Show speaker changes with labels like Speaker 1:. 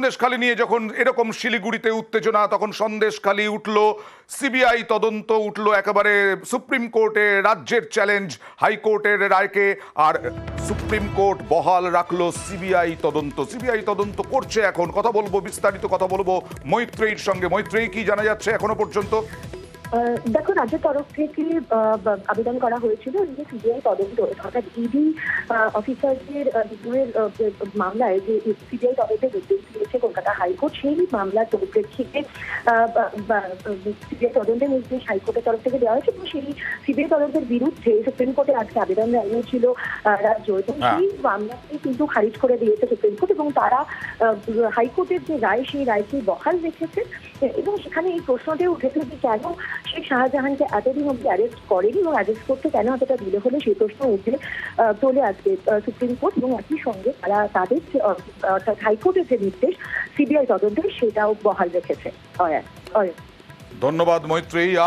Speaker 1: সন্দেশখালী নিয়ে যখন এরকম শিলিগুড়িতে উত্তেজনা, তখন সন্দেশখালী উঠল, সিবিআই তদন্ত উঠল, একেবারে সুপ্রিম কোর্টে রাজ্যের চ্যালেঞ্জ হাইকোর্টের রায়কে, আর সুপ্রিম কোর্ট বহাল রাখলো সিবিআই তদন্ত। সিবিআই তদন্ত করছে। এখন কথা বলবো, বিস্তারিত কথা বলবো মৈত্রেয়ীর সঙ্গে। মৈত্রেয়ী, কি জানা যাচ্ছে এখনো পর্যন্ত?
Speaker 2: দেখো, রাজ্যের তরফ থেকে আবেদন করা হয়েছিল যে সিবিআই তদন্ত, অর্থাৎ ইডি অফিসারদের বিদ্রোহের মামলায় যে সিবিআই তদন্তের নির্দেশ দিয়েছে কলকাতা হাইকোর্ট, সেই মামলার পরিপ্রেক্ষিতে সিবিআই তদন্তের নির্দেশ হাইকোর্টের তরফ থেকে দেওয়া হয়েছে এবং সেই সিবিআই তদন্তের বিরুদ্ধে সুপ্রিম কোর্টে আজকে আবেদন জানিয়েছিল রাজ্য, এবং সেই মামলাটি কিন্তু খারিজ করে দিয়েছে সুপ্রিম কোর্ট এবং তারা হাইকোর্টের যে রায়, সেই রায়কে বহাল রেখেছে। এবং সেখানে এই প্রশ্নটি উঠেছে যে কেন শেখ শাহজাহানকে এতদিন অব্দি অ্যারেস্ট করেনি এবং অ্যারেস্ট করতে কেন এতটা ডিলে হলে, সেই প্রশ্ন উঠে তোলে আজকে সুপ্রিম কোর্ট। এবং একই সঙ্গে তারা তাদের অর্থাৎ হাইকোর্টের যে নির্দেশ সিবিআই তদন্তের, সেটাও বহাল রেখেছে।
Speaker 1: ধন্যবাদ মৈত্রেয়ী।